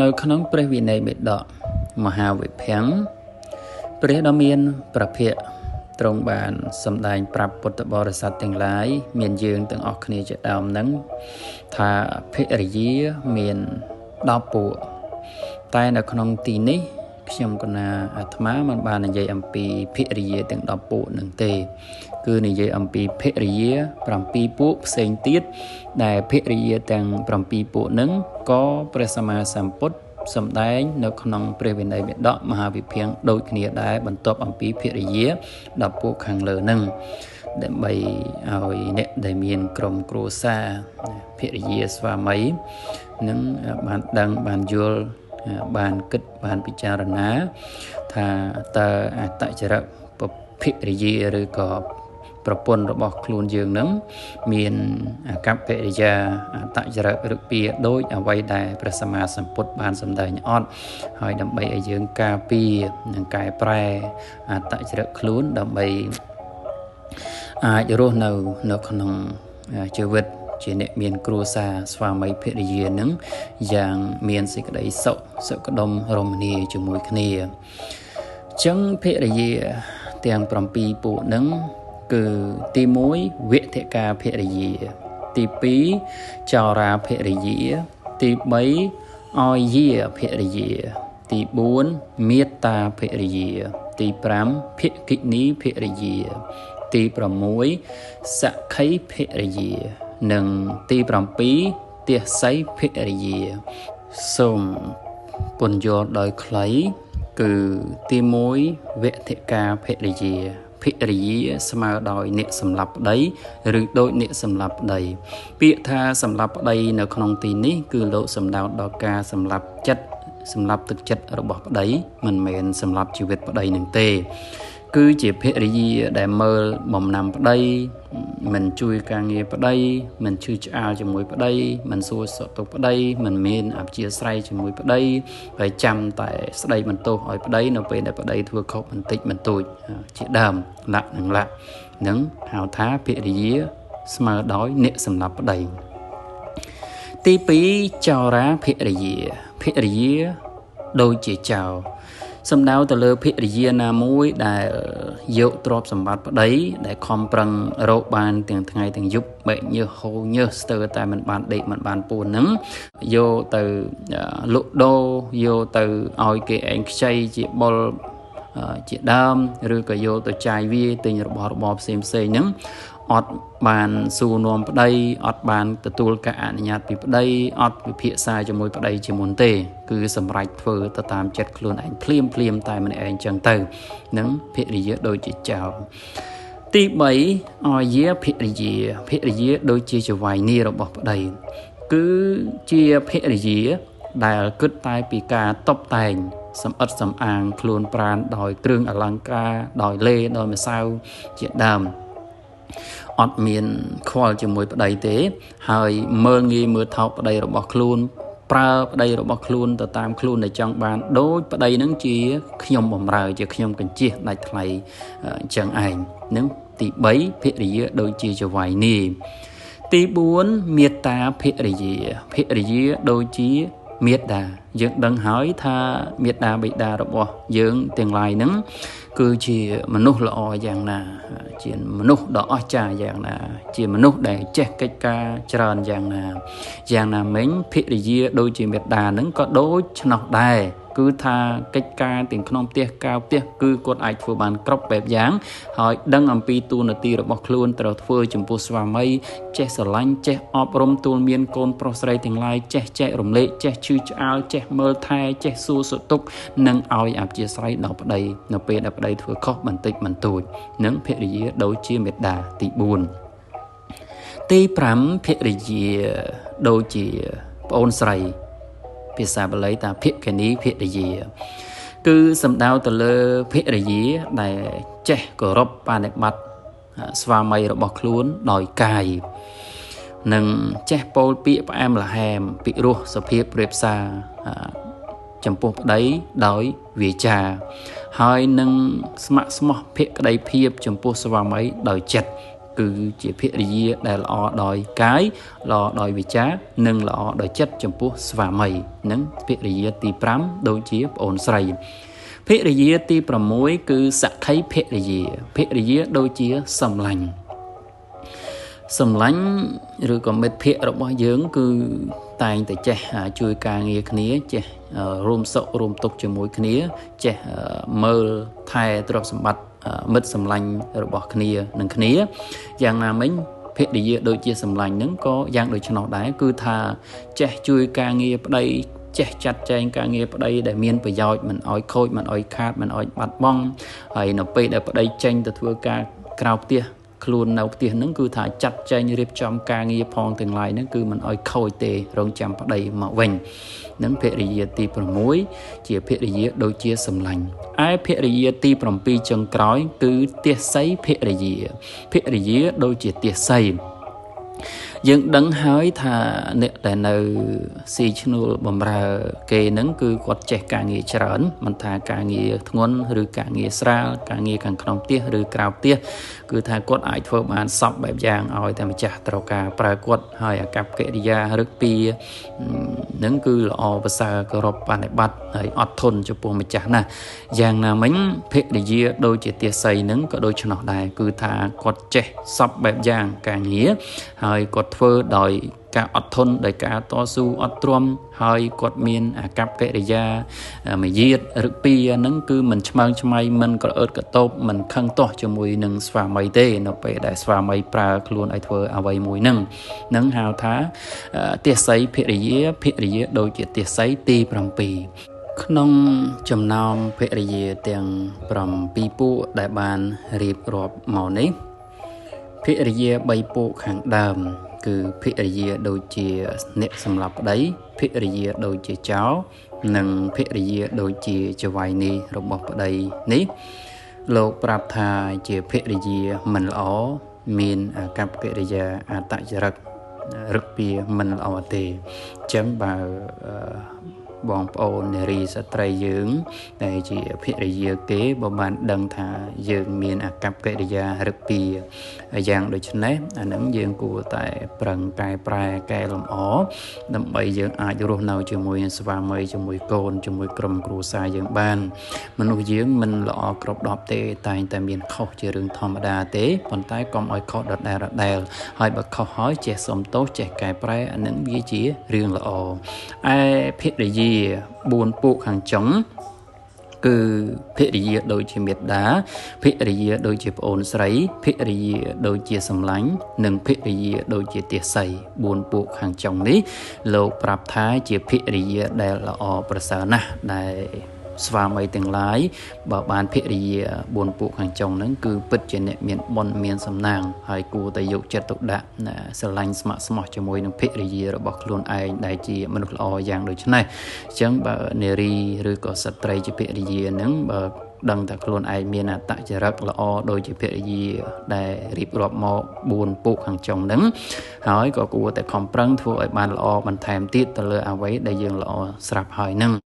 នៅក្នុងព្រះវិន័យបិដកមហាវិភាំងព្រះដ៏មានប្រភពទ្រង់បានសម្ដែងប្រាប់ពុទ្ធបរិស័ទទាំងឡាយមានយើងទាំងអស់គ្នាជាដើមនឹងថាភរិយាមាន10ពួកតែនៅក្នុងទីនេះខ្ញុំកណាអាត្មាមិនបាននិយាយអំពីភរិយាទាំង10ពួកនឹងទេគឺនិយាយអំពីភរិយា7ពួកផ្សេងទៀតដែលភរិយាទាំង7ពួកនឹងក៏ព្រះសម្មាសម្ពុទ្ធសម្ដែងនៅក្នុងព្រះវិន័យបិដកមហាវិភាំងដូចគ្នាដែរបន្ទាប់អំពីភរិយា10ពួកខាងលើនឹងដើម្បីឲ្យអ្នកដែលមានក្រុមគ្រួសារភរិយាស្វាមីនឹងបានដឹងបានយល់បានគិតបានពិចារណាថាតើអត្តចរិតភរិយាឬក៏ប្រពន្ធរបស់ខ្លួនយើងនឹងមានអាកប្បកិរិយាអត្តចរិតឬពាក្យដូចអ្វីដែលព្រះសម្មាសម្ពុទ្ធបានសម្ដែងអត់ហើយដើម្បីឲ្យយើងការពារនិងកែប្រែអត្តចរិតខ្លួនដើម្បីអាចរស់នៅក្នុងជីវិតជាអ្នកមានគ្រួសារស្វាមីភរិយានឹងយ៉ាងមានសេចក្តីសុខដុមរមនាជាមួយគ្នាអញ្ចឹងភរិយាទាំង7ពួកនឹងគឺទី1វិធិកាភរិយាទី2ចោរាភរិយាទី3អយាភរិយាទី4មេត្តាភរិយាទី5ភគិនីភរិយាទី6សក្ខីភរិយានិងទី7ទាស័យភរិយាសូមពន្យល់ដោយខ្លីគឺទី1វិធិកាភរិយាភរិយាស្មើដោយអ្នកសម្លាប់ប្តីឬដូចអ្នកសម្លាប់ប្តីពាក្យថាសម្លាប់ប្តីនៅក្នុងទីនេះគឺលោកសំដៅដល់ការសម្លាប់ទឹកចិត្តរបស់ប្តីមិនមែនសម្លាប់ជីវិតប្តីនឹងទេគឺជាភរិយាដែលមើលបំណាំប្តីមិនជួយការងារប្តីមិនឈឺឆ្អាលជាមួយប្តីមិនសួរសុខទុក្ខប្តីមិនមានអព្យាស្រ័យជាមួយប្តីហើយចាំតែស្ដីបន្ទោសឲ្យប្តីនៅពេលដែលប្តីធ្វើខុសបន្តិចបន្តួចជាដើមលក្ខនឹងហៅថាភរិយាស្មើដោយអ្នកសម្លាប់ប្តីទី2ចោរាភរិយាដូចជាចោរសំដៅទៅលើភរិយាណាមួយដែលយកទ្រព្យសម្បត្តិប្តីដែលខំប្រឹងរកបានទាំងថ្ងៃទាំងយប់បែកញើសហូរញើសស្ទើរតែមិនបានដេកមិនបានពួនហ្នឹងយកទៅលក់ដូរយកទៅឲ្យគេឯងខ្ចីជាបុលជាដើមឬក៏យកទៅចាយវាទិញរបស់របរផ្សេងហ្នឹងអត់បានសួរនាំប្តីអត់បានទទួលការអនុញ្ញាតពីប្តីអត់វិភាសាជាមួយប្តីជាមុនទេគឺសម្រេចធ្វើទៅតាមចិត្តខ្លួនឯងភ្លាមតែម្នាក់ឯងចឹងទៅនឹងភរិយាដូចជាចោរទី3អយាភរិយាដូចជាចវាយនីរបស់ប្តីគឺជាភរិយាដែលគិតតែពីការតុបតែងសម្អិតសម្អាងខ្លួនប្រាណដោយគ្រឿងអលង្ការដោយលេដោយម្សៅជាដើមអត់មានខ្វល់ជាមួយប្តីទេហើយមើលងាយមើលថោកប្តីរបស់ខ្លួនប្រើប្តីរបស់ខ្លួនទៅតាមខ្លួនដែលចង់បានដូចប្តីនឹងជាខ្ញុំបំរើជាខ្ញុំកញ្ជះដាច់ថ្លៃអញ្ចឹងឯងនឹងទី3ភរិយាដូចជាចវាយនីទី4មេត្តាភរិយាដូចជាមេត្តាយើងដឹងហើយថាមេត្តាបិតារបស់យើងទាំងឡាយហ្នឹងគឺជាមនុស្សល្អយ៉ាងណាជាមនុស្សដ៏អស្ចារ្យយ៉ាងណាជាមនុស្សដែលចេះកិច្ចការច្រើនយ៉ាងណាមិញភរិយាដូចជាមេត្តាហ្នឹងក៏ដូចឆ្នោះដែរគឺថាកិច្ចការទាំងក្នុងផ្ទះការផ្ទះគឺគាត់អាចធ្វើបានគ្រប់បែបយ៉ាងហើយដឹងអំពីតួនាទីរបស់ខ្លួនត្រូវធ្វើចំពោះស្វាមីចេះស្រឡាញ់ចេះអប់រំទូលមានកូនប្រុសស្រីទាំងឡាយចេះចែករំលែកចេះឈឺឆ្អាលចេះមើលថែចេះសួរសុខទុក្ខនិងឲ្យអព្យាស្រ័យដល់ប្តីនៅពេលដែលប្តីធ្វើខុសបន្តិចបន្តួចនឹងភរិយាដូចជាមេត្តាទី4ទី5ភរិយាដូចជាប្អូនស្រីភាសាបាលីថាភគនីភរិយាគឺសំដៅទៅលើភរិយាដែលចេះគោរពបដិបត្តិស្វាមីរបស់ខ្លួនដោយកាយនិងចេះពោលពាក្យផ្អែមល្ហែមពិរោះសុភាពរៀបសារចំពោះប្តីដោយវាចាហើយនឹងស្ម័គ្រស្មោះភក្តីភាពចំពោះស្វាមីដោយចិត្ត គឺជាភរិយាដែលល្អដោយកាយល្អដោយវាចានិងល្អដោយចិត្តចំពោះស្វាមីនិងភរិយាទី5ដូចជាប្អូនស្រីភរិយាទី6គឺសក្ខីភរិយាដូចជាសម្លាញ់ឬក៏មិត្តភក្តិរបស់យើងគឺតែងតែចេះជួយការងារគ្នាចេះរួមសុខរួមទុក្ខជាមួយគ្នាចេះមើលថែទ្រព្យសម្បត្តិមិត្តសម្លាញ់របស់គ្នានឹងគ្នាយ៉ាងណាមិញភរិយាដូចជាសម្លាញ់ហ្នឹងក៏យ៉ាងដូចនោះដែរគឺថាចេះជួយការងារប្តីចេះចាត់ចែងការងារប្តីដែលមានប្រយោជន៍មិនឲ្យខូចមិនឲ្យខាតមិនឲ្យបាត់បង់ហើយនៅពេលដែលប្តីចេញទៅធ្វើការក្រៅផ្ទះខ្លួននៅផ្ទះហ្នឹងគឺថាចាត់ចែងរៀបចំការងារផងទាំងឡាយហ្នឹងគឺមិនឲ្យខូចទេរងចាំប្តីមកវិញនឹងភរិយាទី6ជាភរិយាដូចជាសម្លាញ់ឯភរិយាទី7ចុងក្រោយគឺទាស័យភរិយាដូចជាទាស័យយើងដឹងហើយថាអ្នកដែលនៅស៊ីឈ្នួលបំរើគេហ្នឹងគឺគាត់ចេះការងារច្រើនមិនថាការងារធ្ងន់ឬការងារស្រាលការងារខាងក្នុងផ្ទះឬក្រៅផ្ទះគឺថាគាត់អាចធ្វើបានសពបែបយ៉ាងឲ្យតែម្ចាស់ត្រូវការប្រើគាត់ហើយអាកប្បកិរិយារឹកពីហ្នឹងគឺល្អប្រសើរគោរពបប្រតិបត្តិហើយអត់ធន់ចំពោះម្ចាស់ណាស់យ៉ាងណាមិញភរិយាដូចជាទាស័យហ្នឹងក៏ដូចឆ្នោះដែរគឺថាគាត់ចេះសពបែបយ៉ាងការងារហើយគាត់ធ្វើដោយការអត់ធន់ដោយការតស៊ូអត់ទ្រាំហើយគាត់មានអាកប្បកិរិយាមយាទឬពីហ្នឹងគឺមិនឆ្មើងឆ្មៃមិនក្រអឺតកតោបមិនខឹងទាស់ជាមួយនឹងស្វាមីទេនៅពេលដែលស្វាមីប្រើខ្លួនឲ្យធ្វើអ្វីមួយហ្នឹងហៅថាទាស័យភរិយាដូចជាទាស័យទី7ក្នុងចំណោមភរិយាទាំង7ពួកដែលបានរៀបរាប់មកនេះភរិយា3ពួកខាងដើមគឺភរិយាដូចជាអ្នកសម្លាប់ប្តីភរិយាដូចជាចោរនិងភរិយាដូចជាចៅហ្វាយនេះរបស់ប្តីនេះលោកប្រាប់ថាជាភរិយាមិនល្អមានអាកប្បកិរិយាអតចរិតរឹកពីមិនល្អទេអញ្ចឹងបើបងប្អូននារីស្ត្រីយើងដែលជាភរិយាគេបើបានដឹងថាយើងមានអាកប្បកិរិយារឹកពីយ៉ាងដូចនេះអានឹងយើងគួរតែប្រឹងកែប្រែកែលម្អដើម្បីយើងអាចរស់នៅជាមួយស្វាមីជាមួយកូនជាមួយក្រុមគ្រួសារយើងបានមនុស្សយើងមិនល្អគ្រប់10ទេតែងតែមានខុសជារឿងធម្មតាទេប៉ុន្តែកុំឲ្យខុសដដែលហើយបើខុសហើយចេះសុំទោសចេះកែប្រែអានឹងវាជារឿងល្អឯភរិយា4ពួកខាងចុងគឺភរិយាដូចជាមេត្តាភរិយាដូចជាប្អូនស្រីភរិយាដូចជាសម្លាញ់និងភរិយាដូចជាទាស័យ4ពួកខាងចុងនេះលោកប្រាប់ថាជាភរិយាដែលល្អប្រសើរណាស់ដែលស្វាមីទាំងឡាយបើបានភរិយា4ពួកខាងចុងហ្នឹងគឺពិតជាអ្នកមានបុណ្យមានសំណាងហើយគួរតែយកចិត្តទុកដាក់ស្រឡាញ់ស្ម័គ្រស្មោះជាមួយនឹងភរិយារបស់ខ្លួនឯងដែលជាមនុស្សល្អយ៉ាងដូចនេះអញ្ចឹងបើនារីឬក៏ស្ត្រីជាភរិយាហ្នឹងបើដឹងថាខ្លួនឯងមានអត្តចរិតល្អដូចជាភរិយាដែលរៀបរាប់មក4ពួកខាងចុងហ្នឹងហើយក៏គួរតែខំប្រឹងធ្វើឲ្យបានល្អបន្ថែមទៀតទៅលើអ្វីដែលយើងល្អស្រាប់ហើយហ្នឹង